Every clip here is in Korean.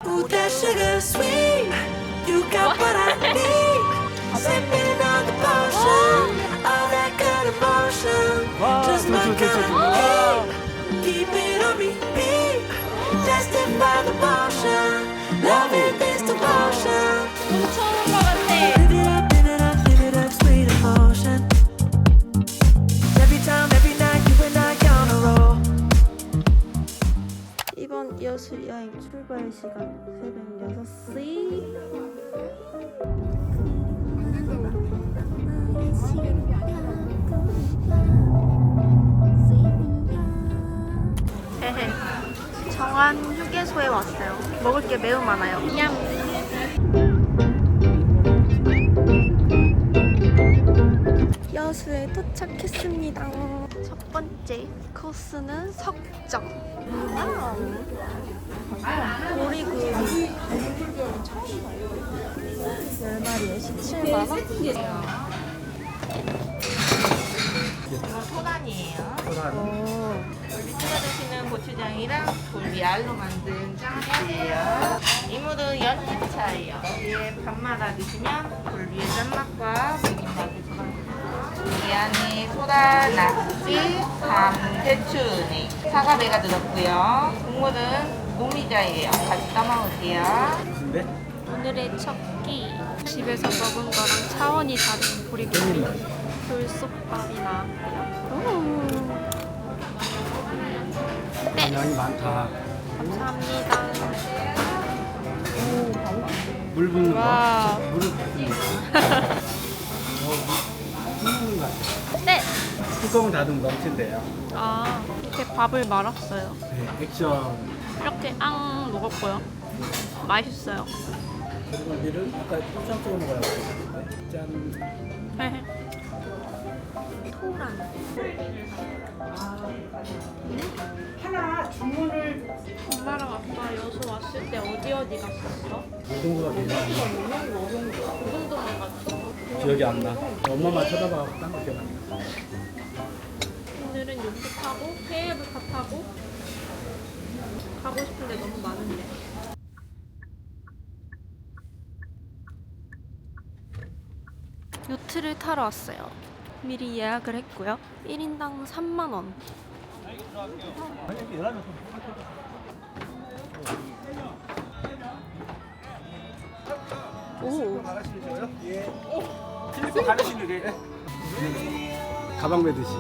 Ooh, that sugar sweet. You got what I need. Sipping on the potion. All that good emotion. Just my kind of heat. Keep it on repeat. Tested by the motion. Loving this devotion. Live it up, live it up, live it up, sweet emotion. Every time, every night, you and I on a roll. 이번 여수 여행 출발 시간 새벽 6시. 헤헤. 정안 휴게소에 왔어요. 먹을 게 매우 많아요. 얌. 여수에 도착했습니다. 첫 번째 코스는 석정. 보리굴 10마리에 17만원? 이건 소란이에요. 여기 찍어 드시는 고추장이랑 돌미알로 만든 짱이에요. 이물은 연잎차예요. 여기에 밥마다 드시면 돌미의 짠맛과 비빔밥을 들어가요. 이 안에 소라, 낙지, 밤, 대추, 사과배가 들었고요. 국물은 오미자예요. 같이 떠먹을게요. 오늘의 첫 끼. 집에서 먹은 거랑 차원이 다른 보리굴이 돌솥밥이나. 네. 양이 많다. 감사합니다. 물 붓는 거. 와. 물을 붓는 거. 붓는 거. 네. 뚜껑 닫으면 넘친대요. 아, 이렇게 밥을 말았어요. 네, 액션. 이렇게 앙 먹었고요. 맛있어요. 그리고 얘를 아까 포장 찍어 먹으라고 했는데. 짠. 토란. 하나 주문을 엄마랑 아빠 여수 왔을 때 어디 갔었어? 노동구가 되나? 그 정도만 갔어. 기억이 안 나. 엄마만 쳐다봐갖고 딴거 기억 안 나. 오늘은 요트 타고 케이블카 타고 가고 싶은데 너무 많은데. 요트를 타러 왔어요. 미리 예약을 했고요. 1인당 3만원. 오. 필리핀 가르치는 게. 가방 매듯이.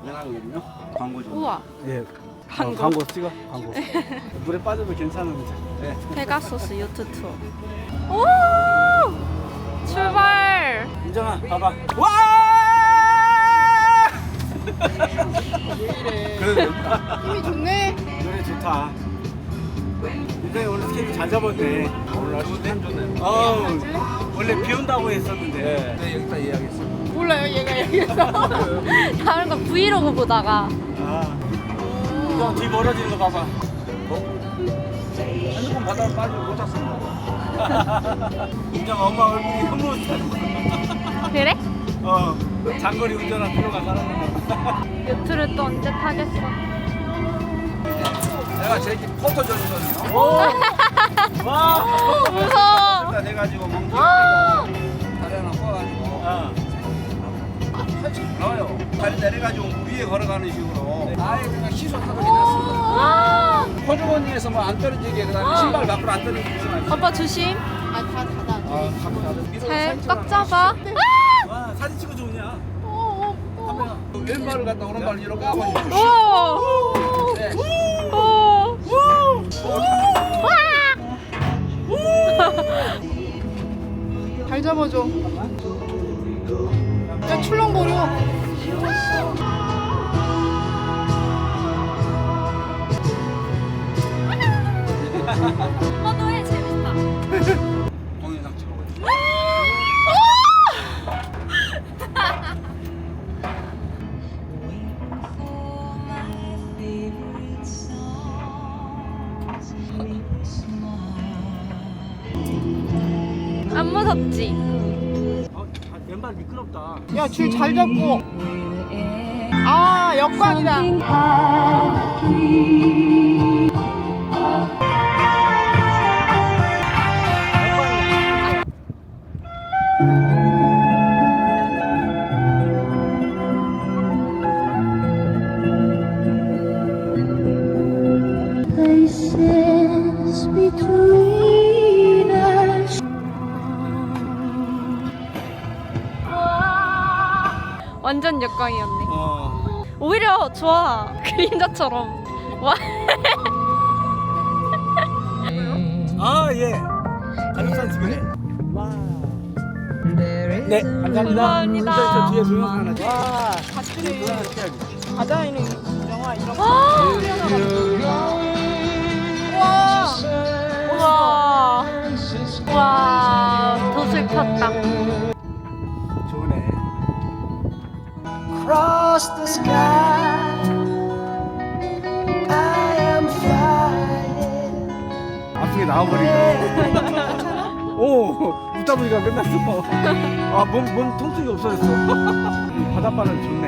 연하거든요. 광고 좀. 우와. 예. 광고. 광고 찍어. 광고. 물에 빠져도 괜찮은데. 네. 페가소스 요트 투어. 오! 출발! 인정아, 봐봐. 와! 그래. 힘이 좋네. 노래 좋다. 인정이 오늘 스케줄 잘 잡았네. 오늘 아주 참 좋네. 원래 비 온다고 했었는데. 네, 여기다 예약했어. 몰라요, 얘가 얘기했어. 다른 거 브이로그 보다가. 인정 뒤 멀어지는 거 봐봐. 핸드폰 바닥 빠지고 못 잤습니다. 인정 엄마 얼굴이 흐뭇하다. 그래? 장거리 운전할 필요가 사람은. 요트를 또 언제 타겠어? 내가 제일 포토존이거든요. 와! 무서워. 다 돼가지고 멍청이 다리 하나 꼬아가지고 살짝 나와요. 다리 내려가지고 위에 걸어가는 식으로. 아예 그냥 시소 타고 지났습니다. 호주머니에서 뭐 안 떨어지게 그다음에 신발 밖으로 안 떨어지지 말고. 아빠 조심. 잘 꽉 잡아. 와 사진 찍어 좋냐? 카메라. 왼발을 갖다 오른발 위로 까고. 오. 네. 오. 잘 잡아줘. 야 출렁거려. 오빠도 해, 재밌다. 동영상 찍어보자. 안 무섭지? 왼발 미끄럽다. 야 줄 잘 잡고. 아 역광이다. between us. 완전 역광이었네. 어. 오히려 좋아. 그림자처럼. 와. 아 예. 가족사진 찍으래. 와. 네 감사합니다. 감사합니다. 저 뒤에 동영상 하나 찍. 와. 바다에 있는 영화 이런 거. 와. 와. 더 슬펐다. 좋네. Across the sky, I am flying. 앞쪽에 나와버리네. 오 웃다 보니까 끝났어. 아몸 통증이 없어졌어. 이 바닷바람 좋네.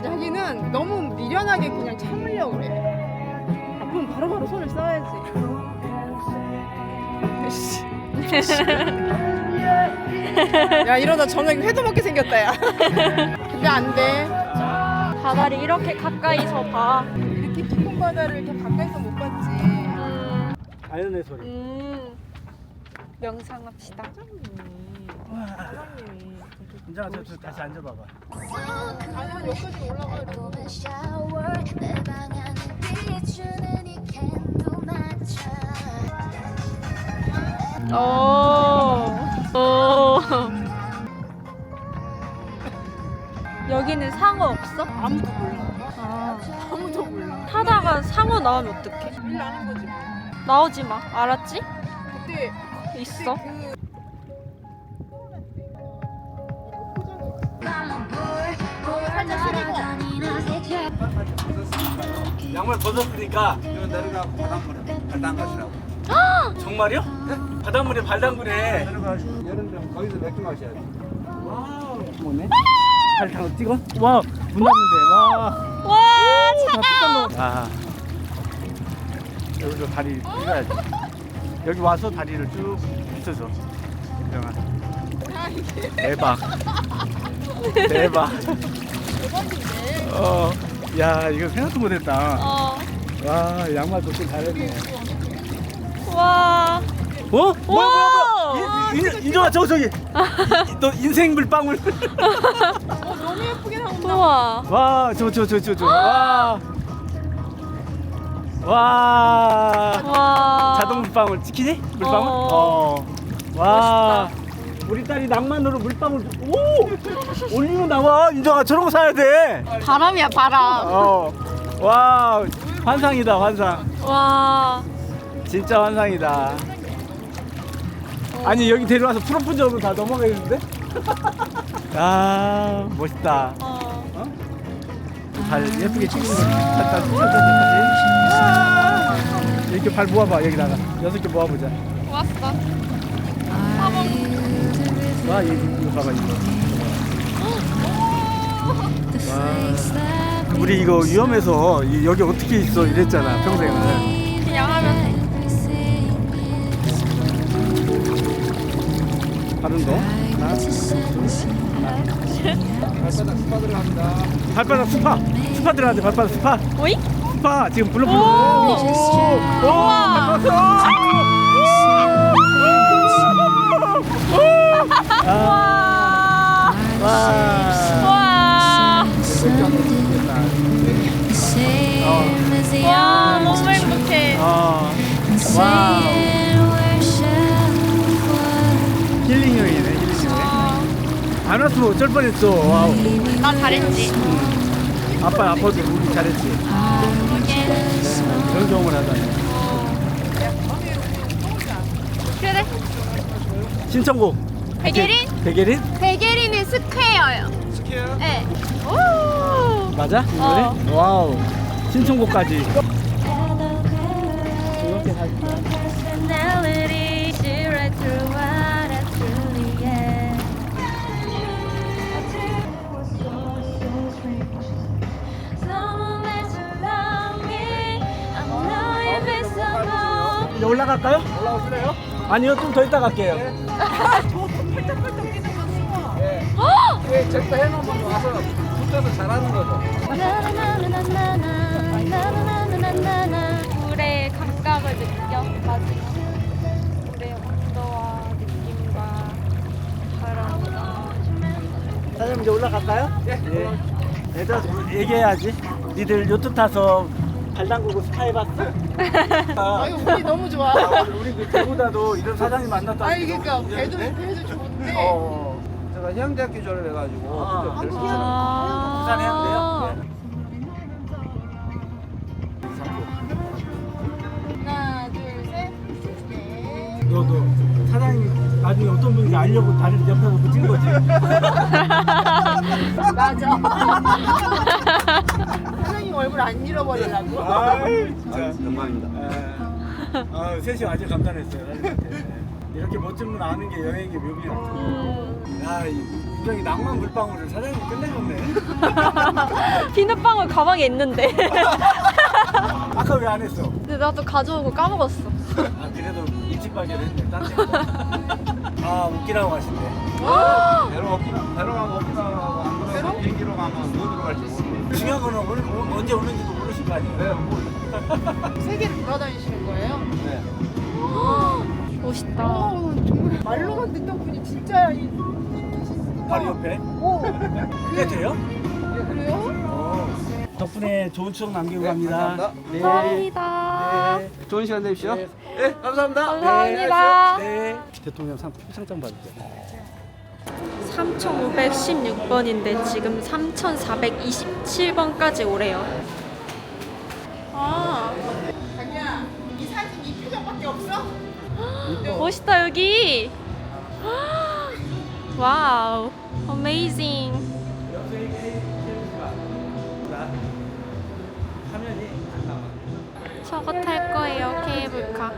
자기는 너무 미련하게 그냥 참으려고 그래. 아프면 바로바로 손을 써야지. 씨. 야 이러다 저녁 회도 먹게 생겼다 야. 근데 안 돼. 바다를 이렇게 가까이서 봐. 이렇게 깊은 바다를 이렇게 가까이서 못 봤지. 자연의 소리. 명상합시다. 인정아 저 다시 앉아봐봐. 아니 한 여기까지 올라가야 돼. Shower, 내 방향을 비추는 이 캔도 맞춰. 오. 오. 여기는 상어 없어? 아무도 몰라. 아. 아무도 몰라. 타다가 상어 나오면 어떡해? 일 나는 거지 뭐. 나오지 마. 알았지? 그때 있어. 양말 벗었으니까 이거 내려가고 바닷물에 발 담가시라고. 정말요? 네? 바닷물에 발 담그래. 내려가시고 여름되면 거기서 맥주 마셔야 돼. 와우. 뭐네? 발 담가 찍어? 와, 문 닫는데. 와. 와, 차가워. 아. 여기서 다리 찍어야지. 여기 와서 다리를 쭉 붙여줘. 영아. 대박. 대박. 야, 이거 생각도 못했다. 와, 양말 벗고 잘했네. 와. 어? 뭐야? 인정아, 저기. 너 인생 물방울. 너무 예쁘게 나온다. 우와. 와, 저. 와. 와. 와. 자동 물방울 찍히니? 물방울? 어. 와. 우리 딸이 낭만으로 물방울. 오! 올리면 나와. 인정아, 저런 거 사야 돼. 바람이야, 바람. 와. 환상이다, 환상. 와. 진짜 환상이다. 아니, 여기 데려와서 프로포즈하고 다 넘어가겠는데? 아, 멋있다. 발 예쁘게 찍은 거 갖다 사진. 이렇게 발 모아봐, 여기다가 6개 모아보자. 좋았어. 와, 이거 봐봐, 이거. 와, 우리 이거 위험해서 여기 어떻게 있어 이랬잖아, 평생을. 그냥 하면 돼. 발은 더. 하나, 둘, 발바닥 스파 들어갑니다. 발바닥 스파. 스파 들어가는데 발바닥 스파. 오이? 스파 지금 불러. 오! 오! 와. 와. 와. 와, 너무 행복해. 와. 힐링형이네, 힐링형. 안 왔으면 어쩔 뻔했어. 와우. 나 잘했지. 아빠 아빠도 우리 잘했지. 이런 경험을 하다니. 그래. 신청곡. 백예린? 백예린? 백예린의 스퀘어요. 스퀘어? 네. 오. 맞아? 이 노래? 와우. 신청곡까지. 이렇게 살까? 이제 올라갈까요? 올라오실래요? 아니요, 좀 더 이따 갈게요. 예, 저기다 해놓으면 와서 붙어서 잘하는 거죠. 물의 감각을 느껴. 마지막. 이제 올라갈까요? 예. 얘들아 얘기해야지. 니들 요트 타서 발 담그고 스파 해봤어? 아유 우리 너무 좋아. 우리 그 배보다도 이런 사장님 만났다. 아니 그러니까 배도 좋은데. 제가 해양대학교 졸업해가지고 한국 부산 해운대요? 하나 둘 셋. 네. 너도 사장님 나중에 어떤 분인지 알려고 다른 옆에서 붙인 거지? 맞아. 사장님 얼굴 안 잃어버리려고. 아이 진짜. 영광입니다. 셋이 아주 감탄했어요. 이렇게 멋진 분 아는 게 여행의 묘미야. 야, 굉장히 낭만 물방울을 사장님이 끝내줬네. 비눗방울 가방에 있는데. 아까 왜 안 했어? 근데 나도 가져오고 까먹었어. 아, 그래도 일찍 발견했네. 딴 데. 아, 웃기라고 하신대. 배로 가면 오키나와하고 안 그러면 비행기로 가면 어디로 갈지 모르겠어요. 중요한 거는 언제 오는지도 모르실 거 아니에요? 네, 뭐, 세계를 돌아다니시는 거예요? 네. 멋있다. 정말 말로만 듣던 분이 진짜 바로 옆에. 오. 꽤 돼요? 그래요? 덕분에 좋은 추억 남기고 네, 갑니다. 감사합니다. 네. 감사합니다. 네. 좋은 시간 되십시오. 네. 네, 감사합니다. 감사합니다. 네. 대통령 상장 받으세요. 3516번인데 지금 3427번까지 오래요. 아, 자기야 이 사진 이 표정밖에 없어? 멋있다 여기. 와우, amazing. 화면이 안 나와. 저거 탈 거예요, 케이블카.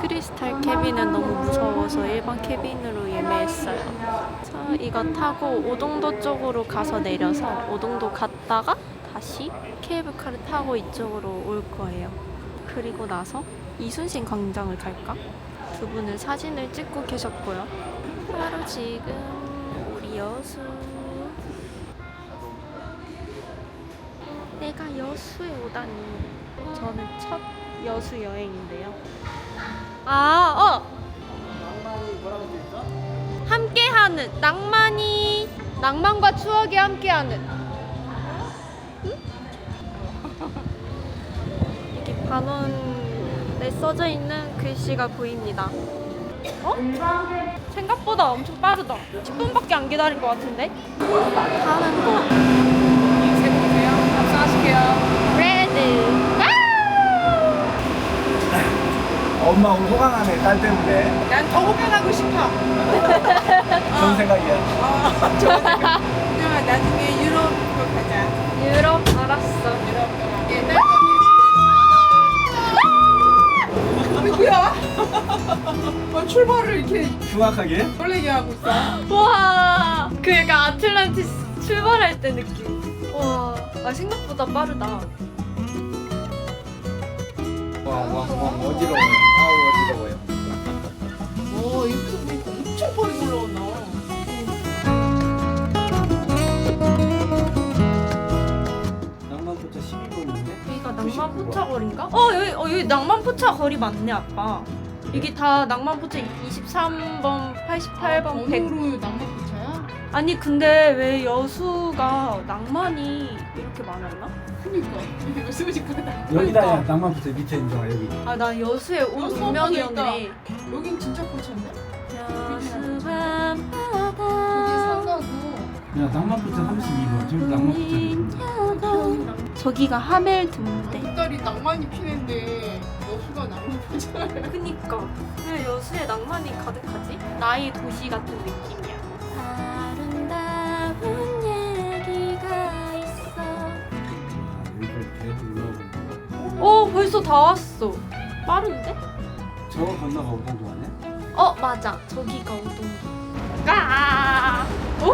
크리스탈 캐빈은 너무 무서워서 일반 캐빈으로 예매했어요. 저 이거 타고 오동도 쪽으로 가서 내려서 오동도 갔다가 다시 케이블카를 타고 이쪽으로 올 거예요. 그리고 나서 이순신 광장을 갈까? 두 분은 사진을 찍고 계셨고요. 바로 지금 우리 여수. 내가 여수에 오다니. 저는 첫 여수 여행인데요. 낭만이 뭐라고 돼 있어? 함께하는 낭만과 추억이 함께하는. 응? 이렇게 반원에 써져 있는 글씨가 보입니다. 어? 생각보다 엄청 빠르다. 10분밖에 안 기다린 것 같은데? 다음 곳. 세분이세요? 감사하실게요. 레드. 엄마 오늘 호강하네, 딸 때문에. 난 더 호강하고 싶어. 좋은 생각이야. 좋은 생각. 그냥 나중에 유럽으로 가자. 유럽 알았어. 유럽으로. 옛날 누구야? 출발을 이렇게 흉악하게? 설레게 하고 있어. 와, 그 약간 아틀란티스 출발할 때 느낌. 와, 생각보다 빠르다. 어지러워요. 아우, 어지러워요. 오, 여기서 보니까 엄청 빠르게 올라온다. 낭만포차 12번인데? 여기가 낭만포차 거리인가? 여기 낭만포차 거리 맞네, 아빠. 이게 다 낭만포차 23번, 88번, 100. 번호로 낭만포차야? 아니 근데 왜 여수가 낭만이 이렇게 많았나? 그니까 이게 무슨 짓거리다. 여기다 야, 낭만포차 밑에 인정아, 여기. 아, 나 여수에 온 여수 운명이었네. 여긴 진짜 포차인데? 여수 저기 밤바다 상가고. 야, 낭만포차 32번. 저기 낭만포차. 저기가 하멜드인데. 딸이 낭만이 피는데 여수가 낭만포차야. 그니까 왜 여수에 낭만이 가득하지? 나의 도시 같은 느낌이야. 아름다운 얘기가 있어. 여기까지 계속 올라오고. 오, 벌써 다 왔어. 빠른데? 저거 건너가 오동도 아니야? 맞아. 저기가 오동도. 까! 오!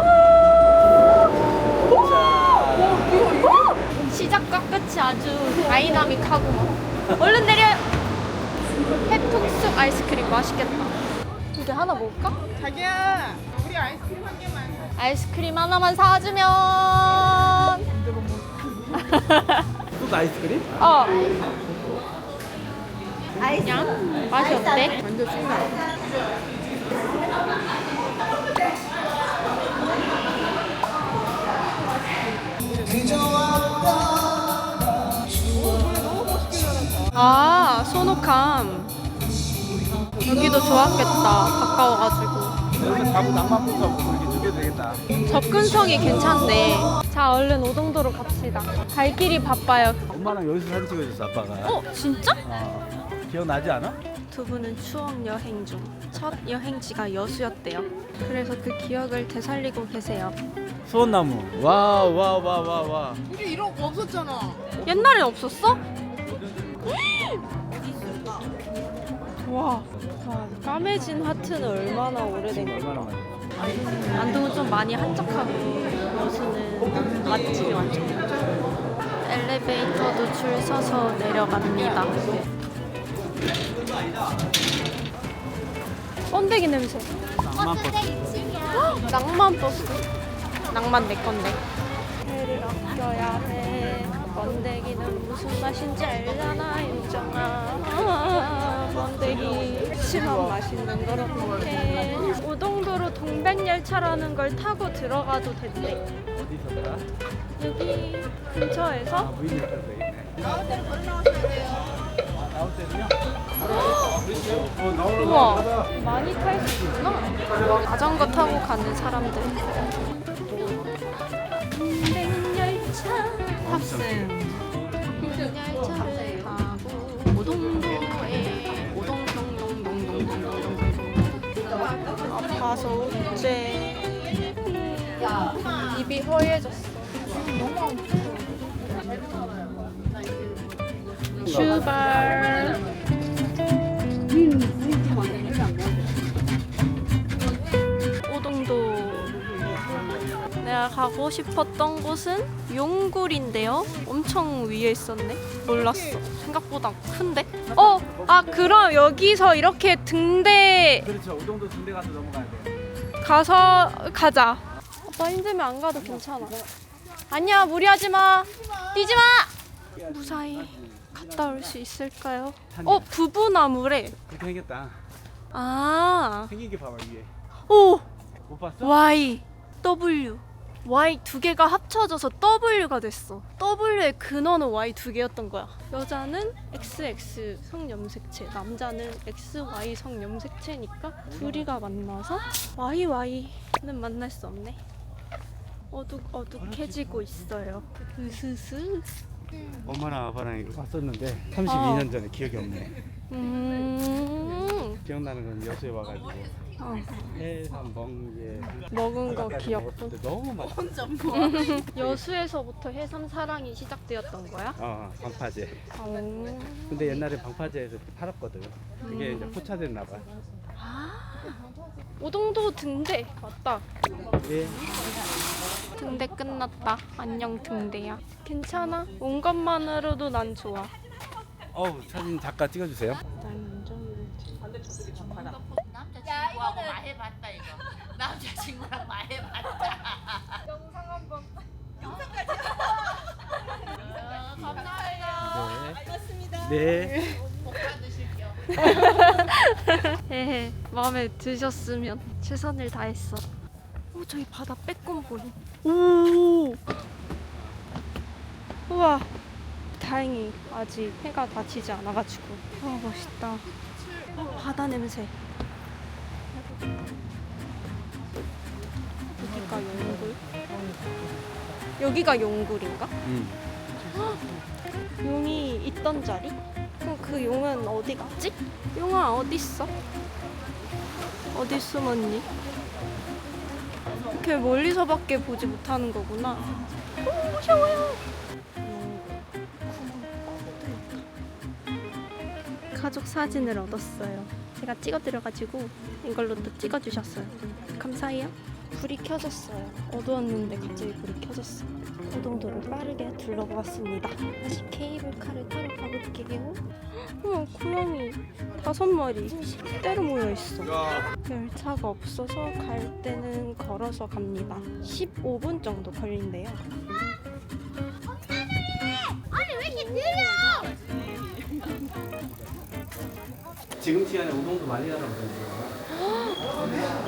시작과 끝이 아주 다이나믹하구만. 얼른 내려. 해풍쑥 아이스크림 맛있겠다. 이게 하나 먹을까? 자기야, 우리 아이스크림 한 개만. 아이스크림 하나만 사주면. 또 아이스크림? 그냥 맛이 어때? 완전 순간. 아, 소노캄. 여기도 좋았겠다. 가까워가지고. 여기서 가고 낭만부터 이렇게 두개 되겠다. 접근성이 괜찮네. 자, 얼른 오동도로 갑시다. 갈 길이 바빠요. 엄마랑 여기서 사진 찍어줬어 아빠가. 어, 진짜? 기억나지 않아? 두 분은 추억 여행 중 첫 여행지가 여수였대요. 그래서 그 기억을 되살리고 계세요. 소원나무. 와. 우리 이런 거 없었잖아. 옛날엔 없었어? 와, 까매진 하트는 얼마나 오래된 거야? 얼마나 많이. 안동은 좀 많이 한적하고 여수는 맛집이 많죠. 엘리베이터도 줄 서서 내려갑니다. 번데기 냄새. 낭만 버스. 낭만 버스. 낭만 내 건데. 해를 아껴야 해. 번데기는 무슨 맛인지 알잖아, 윤정아. 번데기. 그치만 맛있는 걸 어떡해. 오동도로 동백열차라는 걸 타고 들어가도 된대. 어디서더라? 여기 근처에서. 무인열차 되겠네. 나올 때는 걸어 나왔어야 돼요. 나올 때는요? 우와, 많이 탈 수 있구나. 자전거 타고 가는 사람들. 동백열차 탑승. 동백열차를 타고 오동도에 아파서 어째. 입이 허해졌어. 출발. 오동도. 내가 가고 싶었던 곳은 용굴인데요. 엄청 위에 있었네. 몰랐어. 생각보다 큰데? 그럼 여기서 이렇게 등대 그렇죠. 우동도 군대 가서 넘어가야 돼. 가서 가자. 오빠 힘들면 안 가도 괜찮아. 아니야, 무리하지 마. 뛰지 마. 무사히 갔다 올 수 있을까요? 부부나무래. 그렇게 생겼다. 아, 생긴 게 봐봐 위에. 오, 못 봤어? Y, W. Y 두 개가 합쳐져서 W가 됐어. W의 근원은 Y 두 개였던 거야. 여자는 XX 성염색체, 남자는 XY 성염색체니까 둘이가 만나서 YY는 만날 수 없네. 어둑어둑해지고 있어요. 으스스. 엄마랑 아빠랑 이거 봤었는데 32년 전에 기억이 없네. 기억나는 건 여수에 와가지고 해삼 멍게 먹은 거 기억도. 너무 맛있어. 여수에서부터 해삼 사랑이 시작되었던 거야? 방파제. 오. 근데 옛날에 방파제에서 팔았거든. 그게 이제 포차됐나 봐. 오동도 등대 맞다. 예. 등대 끝났다. 안녕 등대야. 괜찮아. 온 것만으로도 난 좋아. 사진 작가 찍어주세요. 남자친구하고 말해봤다 이거. 남자친구랑 말해봤다. 영상 한번. 영상까지. 감사해요. 반갑습니다. 네. 복 받으실게요. 헤헤, 마음에 드셨으면 최선을 다했어. 저기 바다 빼꼼 보임. 오, 우와, 다행히 아직 해가 닫히지 않아가지고. 멋있다. 바다 냄새. 여기가 용굴? 여기가 용굴인가? 용이 있던 자리? 그럼 그 용은 어디 갔지? 용아 어디 있어? 어디 숨었니? 이렇게 멀리서밖에 보지 못하는 거구나. 오, 무서워요. 가족 사진을 얻었어요. 제가 찍어드려가지고 이걸로 또 찍어주셨어요. 감사해요. 불이 켜졌어요. 어두웠는데 갑자기 불이 켜졌어. 오동도를 빠르게 둘러보았습니다. 다시 케이블카를 타러 가볼게요. 고양이 5마리 때로 모여있어. 열차가 없어서 갈 때는 걸어서 갑니다. 15분 정도 걸린대요. 아니 왜 이렇게 느려? 지금 시간에 우동도 많이 나가거든요.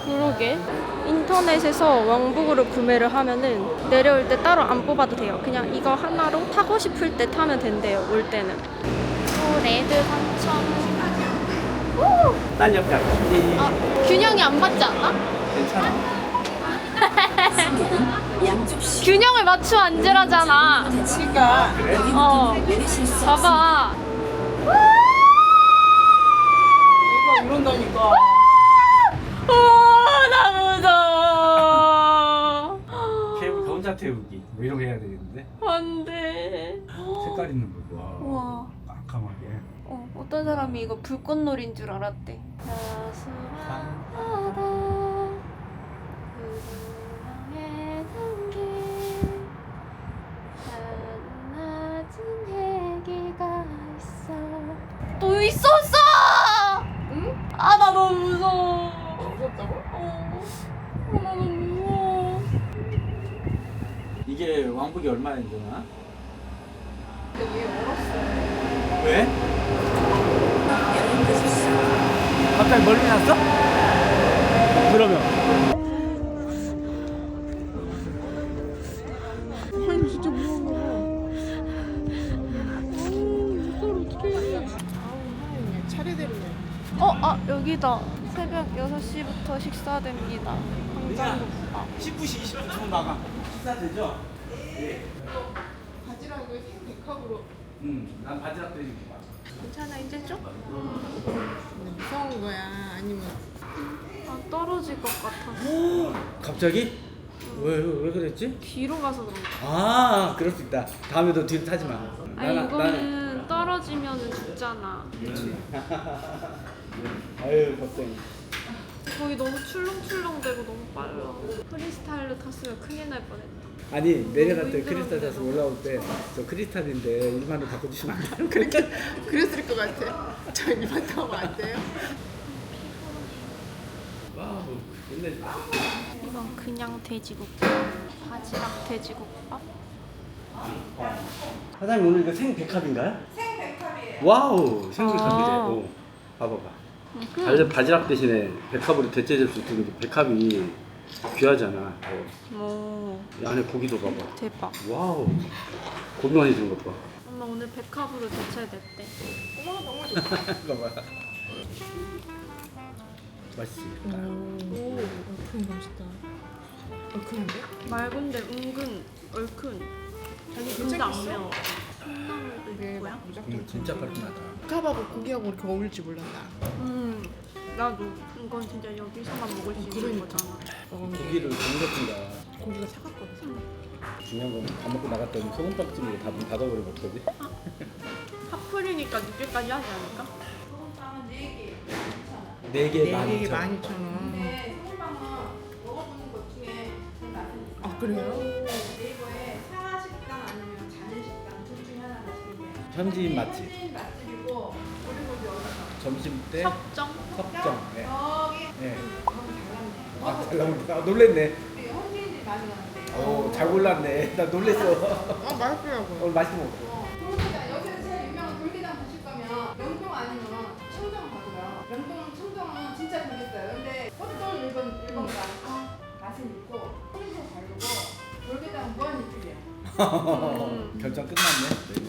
그러게. 인터넷에서 왕복으로 구매를 하면은 내려올 때 따로 안 뽑아도 돼요. 그냥 이거 하나로 타고 싶을 때 타면 된대요. 올 때는. 레드 3,000. 딴 옆에 아, 균형이 안 맞지 않아? 괜찮아. 균형을 맞추 앉으라잖아. 그러니까 봐봐. 얘가 이런다니까. 나 무서워. 태우기 혼자 태우기 뭐 이런 거 해야 되겠는데. 안 돼. 색깔 있는 거. 우와. 깜깜하게. 어떤 사람이 이거 불꽃놀이인 줄 알았대. 야수한 바다 그루망에 담긴 낮은 얘기가 있어. 또 있었어! 응? 아, 나 너무 무서워. 무섭다고? 나 너무 무서워. 이게 왕복이 얼마나 되나? 근데 얘 얼었어. 왜? 갑자기 멀리 났어? 그러면 아니 진짜 무서워. 이걸 어떻게 해? 차례대로 해. 여기다. 새벽 6시부터 식사됩니다. 광장국밥. 19시 20분 나가. 식사 되죠? 바지락을 생백합으로. 난 바지락 드리고 봐. 괜찮아, 이제 좀? 근데 무서운 거야? 아니면 떨어질 것 같아서. 갑자기? 왜 그랬지? 뒤로 가서 그런가? 아, 그럴 수 있다. 다음에도 뒤로 타지 마. 아니, 이거는 떨어지면 죽잖아. 아유, 걱정. 거기 너무 출렁출렁대고 너무 빨라. 프리스타일로 탔으면 큰일 날 뻔했다. 아니, 내려갈 때 너무 크리스탈 힘들었는데, 타서 올라올 때 저 크리스탈인데 1만원 바꿔주시면 안 돼요? 그렇게? 그랬을 것 같아. 저 이만 타면 안 돼요? 와우, 근데 이건 그냥 돼지국밥. 바지락 돼지국밥. 사장님 오늘 이거 생백합인가요? 생백합이에요. 와우, 생백합이래. 아. 오, 봐봐봐. 바지락 대신에 백합으로 대체될 수 있는 백합이 귀하잖아. 오, 이 안에 고기도 봐봐. 대박. 와우, 고기 많이 든 것 봐. 엄마 오늘 백합으로 대체됐대. 이거 봐. 맛있지? 오, 얼큰 맛있다. 얼큰한데? 맑은데 은근 얼큰. 아니 근데 안 괜찮겠어? 매워. 콩나물도 이게 있고요. 무작정 진짜 깔끔하다. 백합하고 고기하고 이렇게 어울릴지 몰랐다. 나도 이건 진짜 여기서만 먹을 수 있는 그러니까. 거잖아. 고기를 담겼습니다. 고기가 차갑거든. 중요한 건 밥 먹고 나갔더니 소금빵집으로 다 문 닫아버려 먹거든. 파풀이니까 늦게까지 하지 않을까? 4개 이게 12,000원. 12,000원. 아 그래요? 현지인 맛집. 점심 때 섭정? 석정. 네. 네. 아, 잘 나온다. 아, 놀랬네. 잘 골랐네. 나 놀랬어. 아 맛있더라고요. 오늘 맛있게 먹었어. 여기서 제일 유명한 돌계단 가실 거면 명동 아니면 청정 가고요. 명동, 청정은 진짜 재밌어요. 근데 호떡 1번 맛은 있고 소리도 다르고 돌계단 무한 리필이야. 결정 끝났네. 저희는.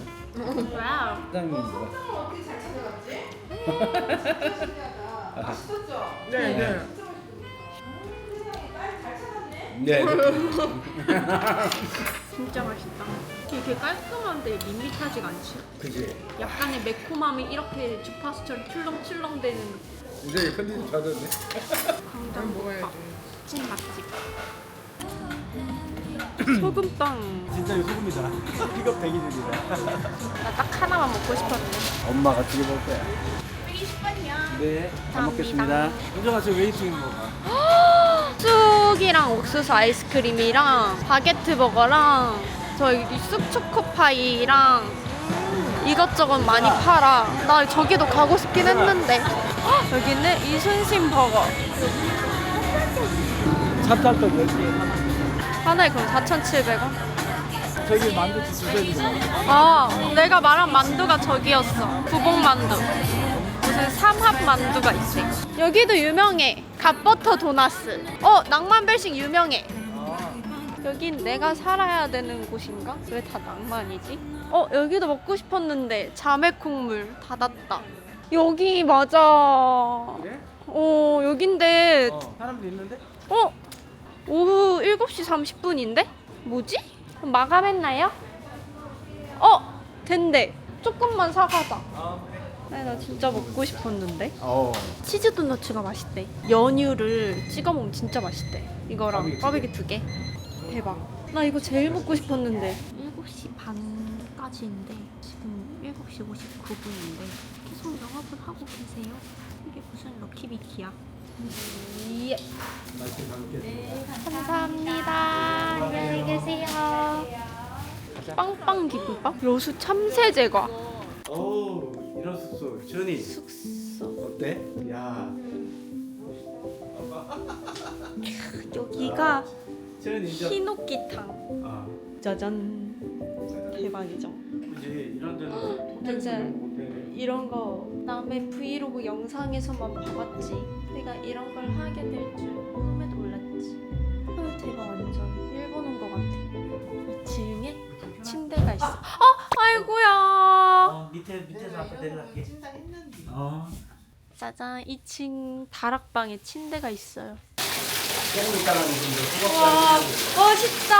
와우. 사장님 뭐가? 청정은 어떻게 잘 찾아갔지? 신기하다. 맛있었죠? 네, 네. 진짜 맛있거든요. 세상에 딸잘 찾았네. 네. 진짜 맛있다. 되게 깔끔한데 밋밋하지가 않지? 그지. 약간의 매콤함이 이렇게 주파수처럼 출렁출렁대는 이제 컨디션 좋아졌네. 그럼 먹어야지. 찐 맛집. 소금빵. 진짜 이거 소금이다. 픽업 대기 중이다. 나 딱 하나만 먹고 싶었네. 엄마가 두 개 먹을 거야. 네, 잘 감사합니다. 먹겠습니다. 은정아, 저 웨이팅 먹어. 쑥이랑 옥수수 아이스크림이랑 바게트 버거랑 저기 쑥 초코파이랑 이것저것 많이 팔아. 나 저기도 가고 싶긴 했는데. 헉, 여기 있네. 이순신 버거. 찹쌀떡 10개. 하나에 그럼 4,700원? 저기 만두 주세요. 아, 내가 말한 만두가 저기였어. 구봉만두. 무슨 삼합 만두가 있대. 여기도 유명해. 갓버터 도나스. 낭만벨식 유명해. 여긴 내가 살아야 되는 곳인가? 왜 다 낭만이지? 여기도 먹고 싶었는데 자매 콩물 닫았다. 여기 맞아. 그래? 여긴데. 사람도 있는데? 오후 7시 30분인데? 뭐지? 그럼 마감했나요? 된대. 조금만 사가자. 네, 나 진짜 먹고 싶었는데. 치즈 도너츠가 맛있대. 연유를 찍어 먹으면 진짜 맛있대. 이거랑 꽈배기 2개. 대박. 나 이거 제일 먹고 싶었는데. 7시 반까지인데 지금 7시 59분인데 계속 영업을 하고 계세요. 이게 무슨 럭키비키야? 예. 감사합니다. 안녕히 계세요. 빵빵 기름밥? 여수 참새 제과. 이런 숙소 전이 숙소. 어때? 야 여기가 전이 이제 히노키탕. 짜잔. 대박이죠. 그지 이런 데는 진짜 못해. 이런 거 남의 브이로그 영상에서만 봐봤지. 내가 이런 걸 하게 될 줄 꿈에도 몰랐지. 대박 완전 일본 온 거 같아. 2층에 침대가 있어. 아이고야. 밑에서 아까 내려갈게. 짜잔. 2층 다락방에 침대가 있어요. 조금 있다가 이제 와 멋있다.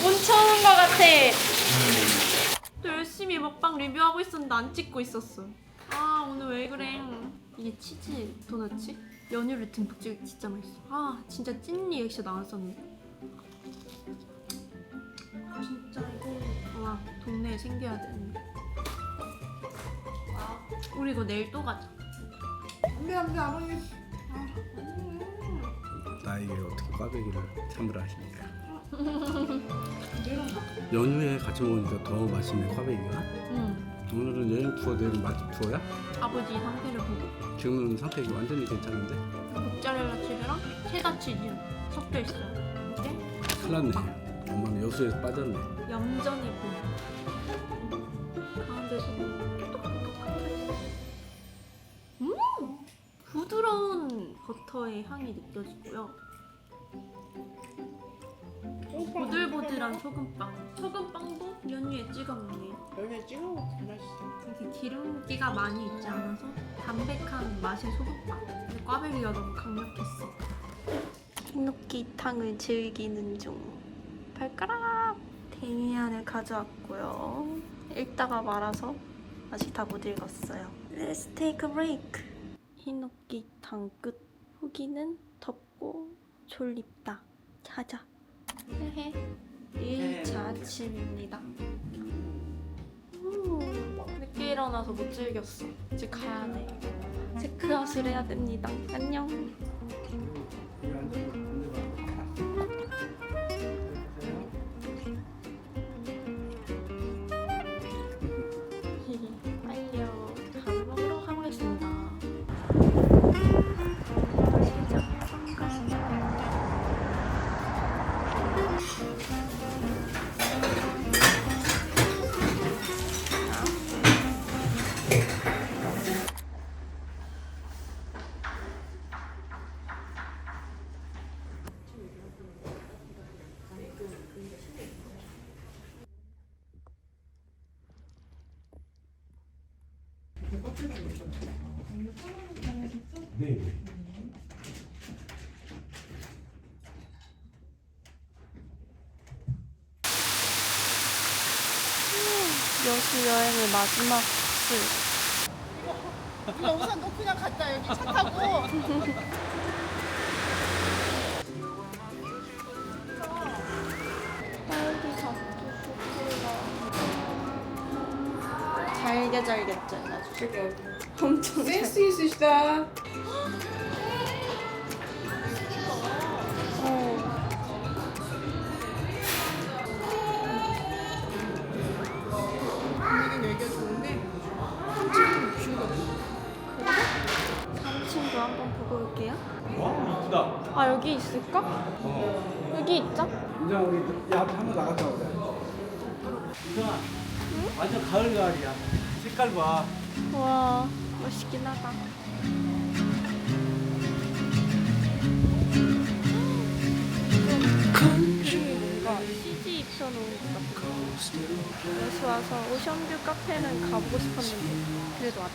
온천 온 거 같아. 또 열심히 먹방 리뷰하고 있었는데 안 찍고 있었어. 오늘 왜 그래. 이게 치즈 도너츠? 연유를 듬뿍 찍으면 진짜 맛있어. 진짜 찐 리액션 나왔었는데. 진짜 이거 동네에 생겨야 되는데. 우리 이거 내일 또 가자. 안돼 아버님. 나에게 어떻게 꽈배기를 참으라 하십니까? 연휴에 같이 먹으니까 더 맛있네 꽈배기가. 오늘은 여행 투어 내일은 맛집 투어야? 아버지 상태를 보고. 지금은 상태가 완전히 괜찮은데? 모짜렐라 치즈랑 체다 치즈 섞여 있어. 이게 큰일 났네. 엄마는 여수에서 빠졌네. 얌전히 보여. 가운데서 똑똑똑똑하게. 부드러운 버터의 향이 느껴지고요. 보들보들한 소금빵. 소금빵도 연유에 찍어 먹네. 여기 찍어 먹으면 맛있어. 이렇게 기름기가 많이 있지 않아서 담백한 맛의 소금빵. 근데 꽈배기가 너무 강력했어. 히노키탕을 즐기는 중. 발가락! 데미안을 가져왔고요. 읽다가 말아서 아직 다 못 읽었어요. Let's take a break. 히노키탕 끝. 후기는 덥고 졸립다. 자자. 헤헤. 1차 아침입니다. 늦게 일어나서 못 즐겼어. 이제 가야 돼. 체크아웃을 해야 됩니다. 안녕. 빨리요. 밥 먹으러 가보겠습니다. 여수 여행의 마지막 코스. 이거 우선 너 그냥 갔다 여기 차 타고. 잘게 잘게 잘라주세요. 엄청 잘. 센스 있으시다. 분위기는 여기가 좋은데 3층은 뷰가 3층도 한번 보고 올게요. 와 이쁘다. 여기 있을까? 여기 있자. 이제 우리 야 한번 나갔다 오자. 이상아. 완전 가을 가을이야. 색깔 봐. 와 멋있긴 하다. 뭔가 CG 입혀놓은 것 같아. 여기 와서 오션뷰 카페는 가보고 싶었는데 그래도 왔다.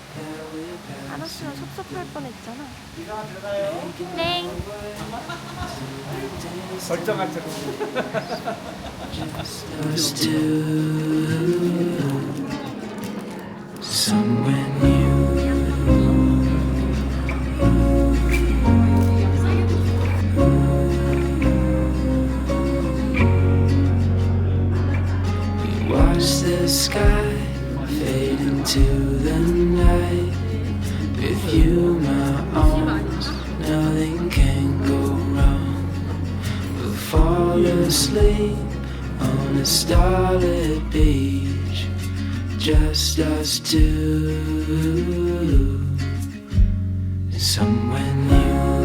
안 왔으면 섭섭할 뻔했잖아. 네. 결정한 척. Us two, somewhere new. We watch the sky fade into the night. With you, my arms, nothing can go wrong. We'll fall asleep on a starlit beach, just us two, somewhere new.